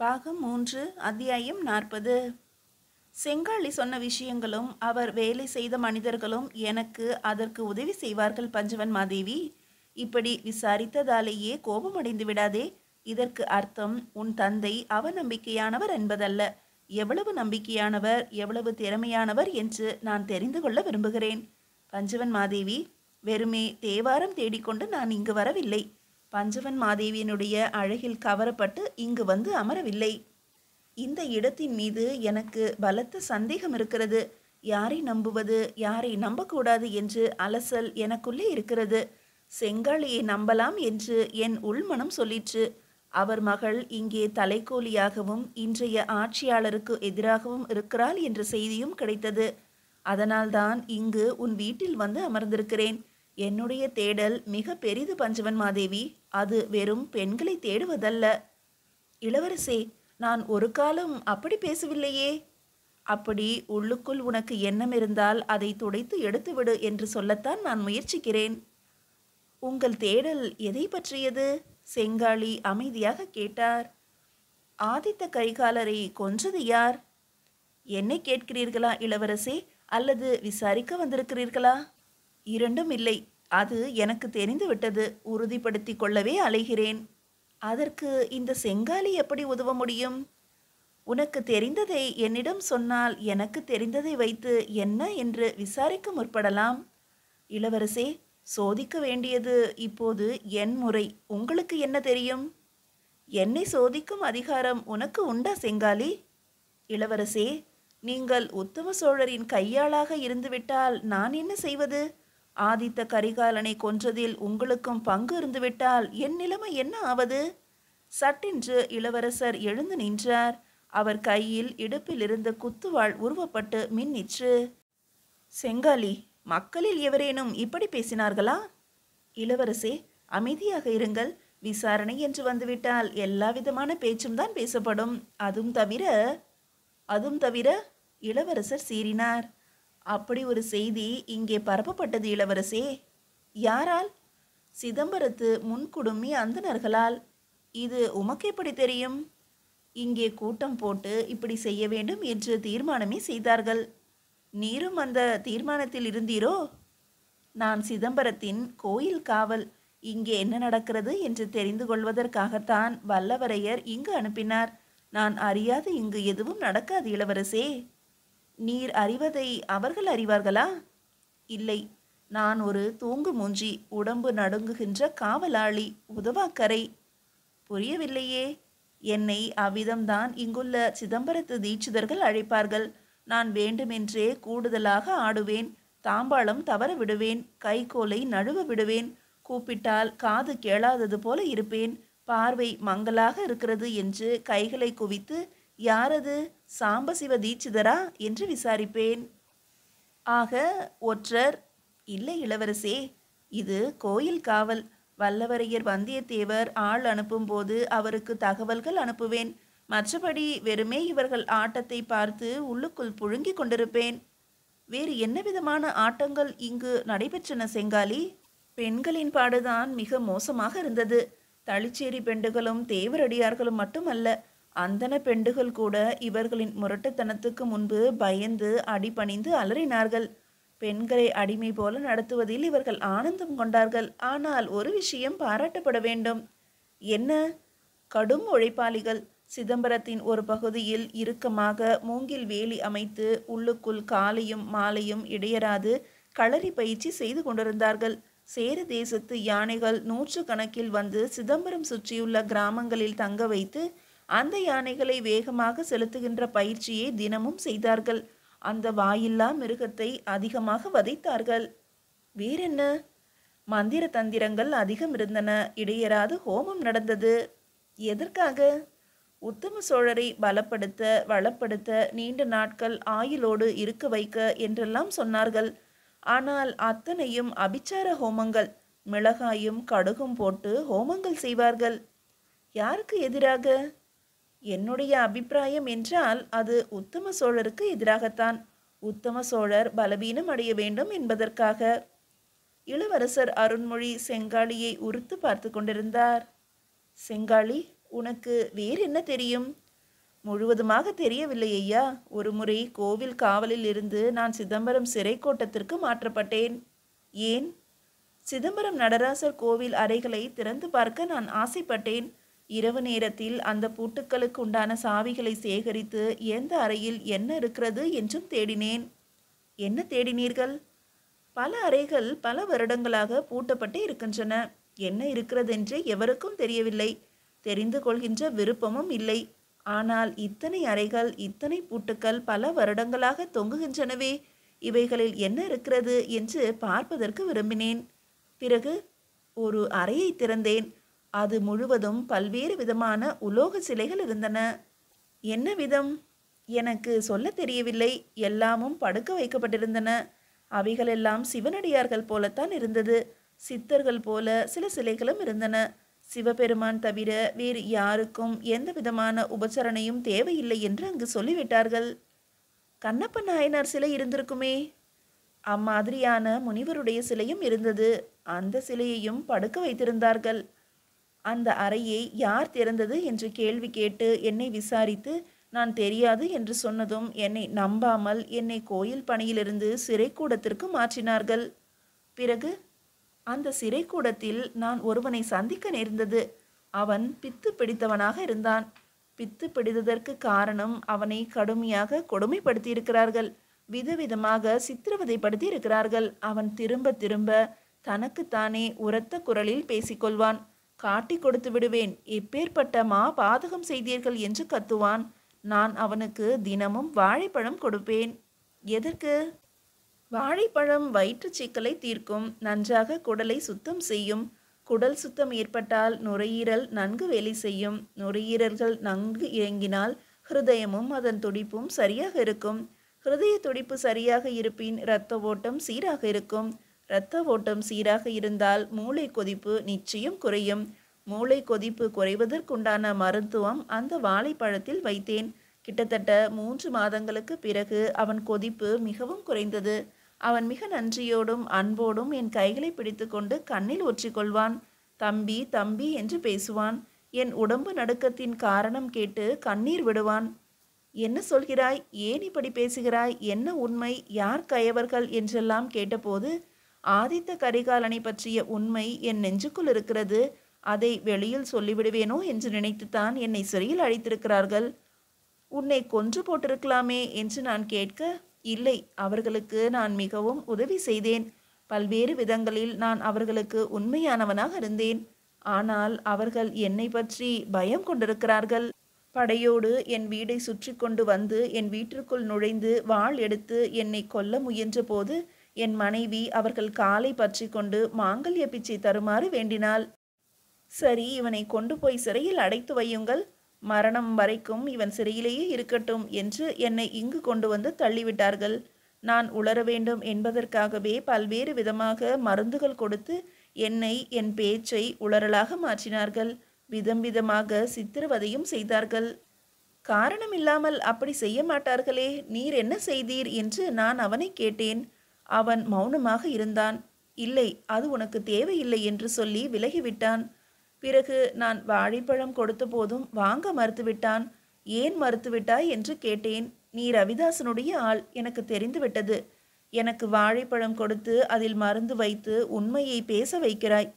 பாகம் 3 அத்தியாயம் 40. செங்காளி சொன்ன விஷயங்களும் அவர் வேலை செய்த மனிதர்களும் எனக்கு அதற்கு உதவி செய்வார்கள். பஞ்சவன் மாதேவி, இப்படி விசாரித்ததாலேயே கோபமடைந்து விடாதே. இதற்கு அர்த்தம் உன் தந்தை அவநம்பிக்கையானவர் என்பதல்ல. எவ்வளவு நம்பிக்கையானவர், எவ்வளவு திறமையானவர் என்று நான் தெரிந்து கொள்ள விரும்புகிறேன். பஞ்சவன் மாதேவி, வெறுமே தேவாரம் தேடிக்கொண்டு நான் இங்கு வரவில்லை. பஞ்சவன் மாதேவியினுடைய அழகில் கவரப்பட்டு இங்கு வந்து அமரவில்லை. இந்த இடத்தின் மீது எனக்கு பலத்த சந்தேகம் இருக்கிறது. யாரை நம்புவது, யாரை நம்பக்கூடாது என்று அலசல் எனக்குள்ளே இருக்கிறது. செங்காளியை நம்பலாம் என்று என் உள்மனம் சொல்லிற்று. அவர் மகள் இங்கே தலைக்கோலியாகவும் இன்றைய ஆட்சியாளருக்கு எதிராகவும் இருக்கிறாள் என்ற செய்தியும் கிடைத்தது. அதனால்தான் இங்கு உன் வீட்டில் வந்து அமர்ந்திருக்கிறேன். என்னுடைய தேடல் மிக பெரிது பஞ்சவன் மாதேவி. அது வெறும் பெண்களை தேடுவதல்ல. இளவரசே, நான் ஒரு காலம் அப்படி பேசவில்லையே. அப்படி உள்ளுக்குள் உனக்கு எண்ணம் இருந்தால் அதை துடைத்து எடுத்துவிடு என்று சொல்லத்தான் நான் முயற்சிக்கிறேன். உங்கள் தேடல் எதை பற்றியது? செங்காளி அமைதியாக கேட்டார். ஆதித்த கரிகாலரை கொன்றது யார்? என்னை கேட்கிறீர்களா இளவரசே, அல்லது விசாரிக்க வந்திருக்கிறீர்களா? இரண்டும் இல்லை. அது எனக்கு தெரிந்து விட்டது. உறுதிப்படுத்தி கொள்ளவே அலைகிறேன். அதற்கு இந்த செங்காலி எப்படி உதவ முடியும்? உனக்கு தெரிந்ததை என்னிடம் சொன்னால் எனக்கு தெரிந்ததை வைத்து என்ன என்று விசாரிக்க முற்படலாம். இளவரசே, சோதிக்க வேண்டியது இப்போது என் முறை. உங்களுக்கு என்ன தெரியும்? என்னை சோதிக்கும் அதிகாரம் உனக்கு உண்டா செங்காலி? இளவரசே, நீங்கள் உத்தம சோழரின் கையாளாக இருந்துவிட்டால் நான் என்ன செய்வது? ஆதித்த கரிகாலனை கொன்றதில் உங்களுக்கும் பங்கு இருந்துவிட்டால் என் நிலைமை என்ன ஆவது? சட்டென்று இளவரசர் எழுந்து நின்றார். அவர் கையில் இடுப்பில் இருந்த குத்துவாள் உருவப்பட்டு மின்னிற்று. செங்காலி, மக்களில் எவரேனும் இப்படி பேசினார்களா? இளவரசே, அமைதியாக இருங்கள். விசாரணை என்று வந்துவிட்டால் எல்லா விதமான பேச்சும் தான் பேசப்படும். அதுவும் தவிர இளவரசர் சீறினார். அப்படி ஒரு செய்தி இங்கே பரப்பப்பட்டது இளவரசே. யாரால்? சிதம்பரத்து முன்குடுமி அந்தணர்களால். இது உமக்கு எப்படி தெரியும்? இங்கே கூட்டம் போட்டு இப்படி செய்ய வேண்டும் என்று தீர்மானமே செய்தார்கள். நீரும் அந்த தீர்மானத்தில் இருந்தீரோ? நான் சிதம்பரத்தின் கோயில் காவல். இங்கே என்ன நடக்கிறது என்று தெரிந்து கொள்வதற்காகத்தான் வல்லவரையர் இங்கு அனுப்பினார். நான் அறியாது இங்கு எதுவும் நடக்காது இளவரசே. நீர் அறிவதை அவர்கள் அறிவார்களா? இல்லை, நான் ஒரு தூங்கு மூஞ்சி, உடம்பு நடுங்குகின்ற காவலாளி, உதவாக்கரை. புரியவில்லையே. என்னை அவ்விதம்தான் இங்குள்ள சிதம்பரத்து தீட்சிதர்கள் அழைப்பார்கள். நான் வேண்டுமென்றே கூடுதலாக ஆடுவேன். தாம்பாளம் தவற விடுவேன். கைகோலை நழுவ விடுவேன். கூப்பிட்டால் காது கேளாதது போல இருப்பேன். பார்வை மங்கலாக இருக்கிறது என்று கைகளை குவித்து, யாரது, சாம்பசிவ தீட்சிதரா என்று விசாரிப்பேன். ஆக ஒற்றர் இல்லை இளவரசே. இது கோயில் காவல். வல்லவரையர் வந்தியத்தேவர் ஆள் அனுப்பும்போது அவருக்கு தகவல்கள் அனுப்புவேன். மற்றபடி வெறுமே இவர்கள் ஆட்டத்தை பார்த்து உள்ளுக்குள் புழுங்கி கொண்டிருப்பேன். வேறு என்ன விதமான ஆட்டங்கள் இங்கு நடைபெற்றன செங்காலி? பெண்களின் பாடுதான் மிக மோசமாக இருந்தது. தளிச்சேரி பெண்டுகளும் தேவரடியார்களும் மட்டுமல்ல, அந்தன பெண்டுகள் கூட இவர்களின் முரட்டுத்தனத்துக்கு முன்பு பயந்து அடிபணிந்து அலறினார்கள். பெண்களை அடிமை போல நடத்துவதில் இவர்கள் ஆனந்தம் கொண்டார்கள். ஆனால் ஒரு விஷயம் பாராட்டப்பட வேண்டும். என்ன? கடும் உழைப்பாளிகள். சிதம்பரத்தின் ஒரு பகுதியில் இறுக்கமாக மூங்கில் வேலி அமைத்து உள்ளுக்குள் காலையும் மாலையும் இடையராது களரி பயிற்சி செய்து கொண்டிருந்தார்கள். சேர தேசத்து யானைகள் 100 கணக்கில் வந்து சிதம்பரம் சுற்றியுள்ள கிராமங்களில் தங்க வைத்து அந்த யானைகளை வேகமாக செலுத்துகின்ற பயிற்சியை தினமும் செய்தார்கள். அந்த வாயில்லா மிருகத்தை அதிகமாக வதைத்தார்கள். வேறென்ன? மந்திர தந்திரங்கள் அதிகம் இருந்தன. இடையராது ஹோமம் நடந்தது. எதற்காக? உத்தம சோழரை பலப்படுத்த, வளப்படுத்த, நீண்ட நாட்கள் ஆயுளோடு இருக்க வைக்க என்றெல்லாம் சொன்னார்கள். ஆனால் அத்தனையும் அபிச்சார ஹோமங்கள். மிளகாயும் கடுகும் போட்டு ஹோமங்கள் செய்வார்கள். யாருக்கு எதிராக? என்னுடைய அபிப்பிராயம் என்றால் அது உத்தம சோழருக்கு எதிராகத்தான். உத்தம சோழர் பலவீனம் அடைய வேண்டும் என்பதற்காக. இளவரசர் அருண்மொழி செங்காளியை உறுத்து பார்த்து கொண்டிருந்தார். செங்காளி, உனக்கு வேறு என்ன தெரியும்? முழுவதுமாக தெரியவில்லை ஐயா. ஒருமுறை கோவில் காவலில் இருந்து நான் சிதம்பரம் சிறை கோட்டத்திற்கு மாற்றப்பட்டேன். ஏன்? சிதம்பரம் நடராசர் கோவில் அறைகளை திறந்து பார்க்க நான் ஆசைப்பட்டேன். இரவு நேரத்தில் அந்த பூட்டுக்களுக்கு உண்டான சாவிகளை சேகரித்து எந்த அறையில் என்ன இருக்கிறது என்றும் தேடினேன். என்ன தேடினீர்கள்? பல அறைகள் பல வருடங்களாக பூட்டப்பட்டு இருக்கின்றன. என்ன இருக்கிறதென்று எவருக்கும் தெரியவில்லை. தெரிந்து கொள்கின்ற விருப்பமும் இல்லை. ஆனால் இத்தனை அறைகள், இத்தனை பூட்டுக்கள் பல வருடங்களாக தொங்குகின்றனவே, இவைகளில் என்ன இருக்கிறது என்று பார்ப்பதற்கு விரும்பினேன். பிறகு ஒரு அறையை திறந்தேன். அது முழுவதும் பல்வேறு விதமான உலோக சிலைகள் இருந்தன. என்ன விதம்? எனக்கு சொல்ல தெரியவில்லை. எல்லாமும் படுக்க வைக்கப்பட்டிருந்தன. அவைகளெல்லாம் சிவனடியார்கள் போலத்தான் இருந்தது. சித்தர்கள் போல சில சிலைகளும் இருந்தன. சிவபெருமான் தவிர வேறு யாருக்கும் எந்த விதமான உபசரணையும் தேவையில்லை என்று அங்கு சொல்லிவிட்டார்கள். கண்ணப்ப நாயனார் சிலை இருந்திருக்குமே. அம்மாதிரியான முனிவருடைய சிலையும் இருந்தது. அந்த சிலையையும் படுக்க வைத்திருந்தார்கள். அந்த அறையை யார் திறந்தது என்று கேள்வி கேட்டு என்னை விசாரித்து நான் தெரியாது என்று சொன்னதும் என்னை நம்பாமல் என்னை கோயில் பணியிலிருந்து சிறைக்கூடத்திற்கு மாற்றினார்கள். பிறகு அந்த சிறைக்கூடத்தில் நான் ஒருவனை சந்திக்க நேர்ந்தது. அவன் பித்து பிடித்தவனாக இருந்தான். பித்து பிடித்ததற்கு காரணம் அவனை கடுமையாக கொடுமைப்படுத்தியிருக்கிறார்கள். விதவிதமாக சித்திரவதைப்படுத்தி இருக்கிறார்கள். அவன் திரும்ப திரும்ப தனக்குத்தானே உரத்த குரலில் பேசிக்கொள்வான். காட்டி கொடுத்து விடுவேன், எப்பேற்பட்ட பாதகம் செய்தீர்கள் என்று கத்துவான். நான் அவனுக்கு தினமும் வாழைப்பழம் கொடுப்பேன். எதற்கு? வாழைப்பழம் வயிற்றுச் சிக்கலை தீர்க்கும், நன்றாக குடலை சுத்தம் செய்யும். குடல் சுத்தம் ஏற்பட்டால் நுரையீரல் நன்கு வேலை செய்யும். நுரையீரல்கள் நன்கு இயங்கினால் ஹிருதயமும் அதன் துடிப்பும் சரியாக இருக்கும். ஹிருதய துடிப்பு சரியாக இருப்பின் இரத்த ஓட்டம் சீராக இருக்கும். இரத்த ஓட்டம் சீராக இருந்தால் மூளை கொதிப்பு நிச்சயம் குறையும். மூளை கொதிப்பு குறைவதற்குண்டான மருத்துவம் அந்த வாழைப்பழத்தில் வைத்தேன். கிட்டத்தட்ட 3 மாதங்களுக்கு பிறகு அவன் கொதிப்பு மிகவும் குறைந்தது. அவன் மிக நன்றியோடும் அன்போடும் என் கைகளை பிடித்து கொண்டு கண்ணில் ஒற்றிக்கொள்வான். தம்பி தம்பி என்று பேசுவான். என் உடம்பு நடுக்கத்தின் காரணம் கேட்டு கண்ணீர் விடுவான். என்ன சொல்கிறாய்? ஏன் இப்படி பேசுகிறாய்? என்ன உண்மை? யார் கயவர்கள் என்றெல்லாம் கேட்டபோது ஆதித்த கரிகாலனை பற்றிய உண்மை என் நெஞ்சுக்குள் இருக்கிறது. அதை வெளியில் சொல்லிவிடுவேனோ என்று நினைத்துத்தான் என்னை சிறையில் அழைத்திருக்கிறார்கள். உன்னை கொன்று போட்டிருக்கலாமே என்று நான் கேட்க, இல்லை, அவர்களுக்கு நான் மிகவும் உதவி செய்தேன். பல்வேறு விதங்களில் நான் அவர்களுக்கு உண்மையானவனாக இருந்தேன். ஆனால் அவர்கள் என்னை பற்றி பயம் கொண்டிருக்கிறார்கள். படையோடு என் வீடை சுற்றி கொண்டு வந்து என் வீட்டிற்குள் நுழைந்து வாள் எடுத்து என்னை கொல்ல முயன்ற போது என் மனைவி அவர்கள் காலை பற்றி கொண்டு மாங்கல்ய பிச்சை தருமாறு வேண்டினாள். சரி, இவனை கொண்டு போய் சிறையில் அடைத்து வையுங்கள், மரணம் வரைக்கும் இவன் சிறையிலேயே இருக்கட்டும் என்று என்னை இங்கு கொண்டு வந்து தள்ளிவிட்டார்கள். நான் உளர வேண்டும் என்பதற்காகவே பல்வேறு விதமாக மருந்துகள் கொடுத்து என்னை, என் பேச்சை உளறலாக மாற்றினார்கள். விதம் விதமாக சித்திரவதையும் செய்தார்கள். காரணம் இல்லாமல் அப்படி செய்ய மாட்டார்களே, நீர் என்ன செய்தீர் என்று நான் அவனை கேட்டேன். அவன் மௌனமாக இருந்தான். இல்லை, அது உனக்கு தேவையில்லை என்று சொல்லி விலகிவிட்டான். பிறகு நான் வாழைப்பழம் கொடுத்த போதும் வாங்க மறுத்துவிட்டான். ஏன் மறுத்துவிட்டாய் என்று கேட்டேன். நீ ரவிதாசனுடைய ஆள், எனக்கு தெரிந்துவிட்டது. எனக்கு வாழைப்பழம் கொடுத்து அதில் மருந்து வைத்து உண்மையை பேச வைக்கிறாய்.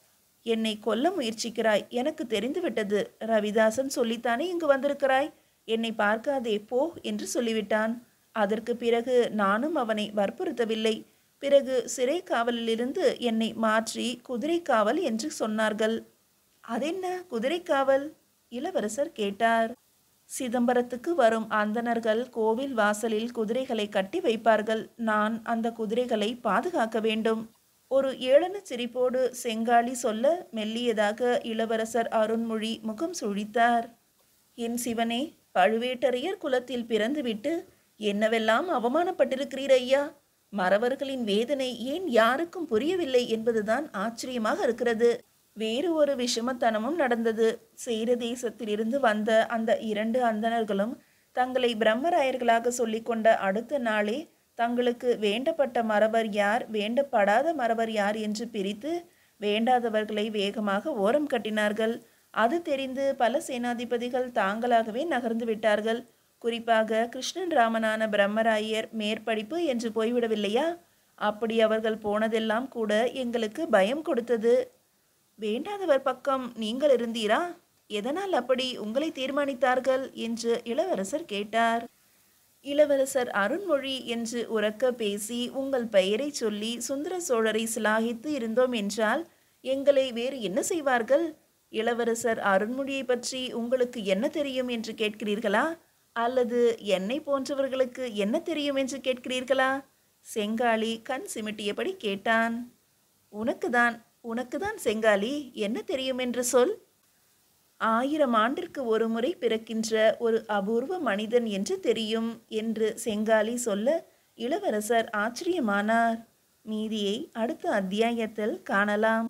என்னை கொல்ல முயற்சிக்கிறாய், எனக்கு தெரிந்துவிட்டது. ரவிதாசன் சொல்லித்தானே இங்கு வந்திருக்கிறாய். என்னை பார்க்காதே போ என்று சொல்லிவிட்டான். அதற்கு பிறகு நானும் அவனை வற்புறுத்தவில்லை. பிறகு சிறை காவலிலிருந்து என்னை மாற்றி குதிரை காவல் என்று சொன்னார்கள். அதென்ன குதிரை காவல்? இளவரசர் கேட்டார். சிதம்பரத்துக்கு வரும் அந்தணர்கள் கோவில் வாசலில் குதிரைகளை கட்டி வைப்பார்கள். நான் அந்த குதிரைகளை பாதுகாக்க வேண்டும். ஒரு ஏளன சிரிப்போடு செங்காளி சொல்ல மெல்லியதாக இளவரசர் அருண்மொழி முகம் சுழித்தார். என் சிவனே, பழுவேட்டரையர் குலத்தில் பிறந்துவிட்டு என்னவெல்லாம் அவமானப்பட்டிருக்கிறீர் ஐயா. மறவர்களின் வேதனை ஏன் யாருக்கும் புரியவில்லை என்பதுதான் ஆச்சரியமாக இருக்கிறது. வேறு ஒரு விஷமத்தனமும் நடந்தது. சேர தேசத்திலிருந்து வந்த அந்த 2 அந்தணர்களும் தங்களை பிரம்மராயர்களாக சொல்லிக்கொண்ட அடுத்த நாளே தங்களுக்கு வேண்டப்பட்ட மறவர் யார், வேண்டப்படாத மறவர் யார் என்று பிரித்து வேண்டாதவர்களை வேகமாக ஓரம் கட்டினார்கள். அது தெரிந்து பல சேனாதிபதிகள் தாங்களாகவே நகர்ந்து விட்டார்கள். குறிப்பாக கிருஷ்ணன் ராமனான பிரம்மராயர் மேற்படிப்பு என்று போய்விடவில்லையா? அப்படி அவர்கள் போனதெல்லாம் கூட எங்களுக்கு பயம் கொடுத்தது. வேண்டாதவர் பக்கம் நீங்கள் இருந்தீரா? எதனால் அப்படி உங்களை தீர்மானித்தார்கள் என்று இளவரசர் கேட்டார். இளவரசர் அருண்மொழி என்று உரக்க பேசி உங்கள் பெயரை சொல்லி சுந்தர சோழரை சிலாகித்து இருந்தோம் என்றால் எங்களை வேறு என்ன செய்வார்கள்? இளவரசர் அருண்மொழியை பற்றி உங்களுக்கு என்ன தெரியும் என்று கேட்கிறீர்களா? அல்லது என்னை போன்றவர்களுக்கு என்ன தெரியும் என்று கேட்கிறீர்களா? செங்காலி கண் சிமிட்டியபடி கேட்டான். உனக்குதான் உனக்குதான் செங்காலி, என்ன தெரியும் என்று சொல். 1000 ஆண்டிற்கு ஒரு முறை பிறக்கின்ற ஒரு அபூர்வ மனிதன் என்று தெரியும் என்று செங்காலி சொல்ல இளவரசர் ஆச்சரியமானார். மீதியை அடுத்த அத்தியாயத்தில் காணலாம்.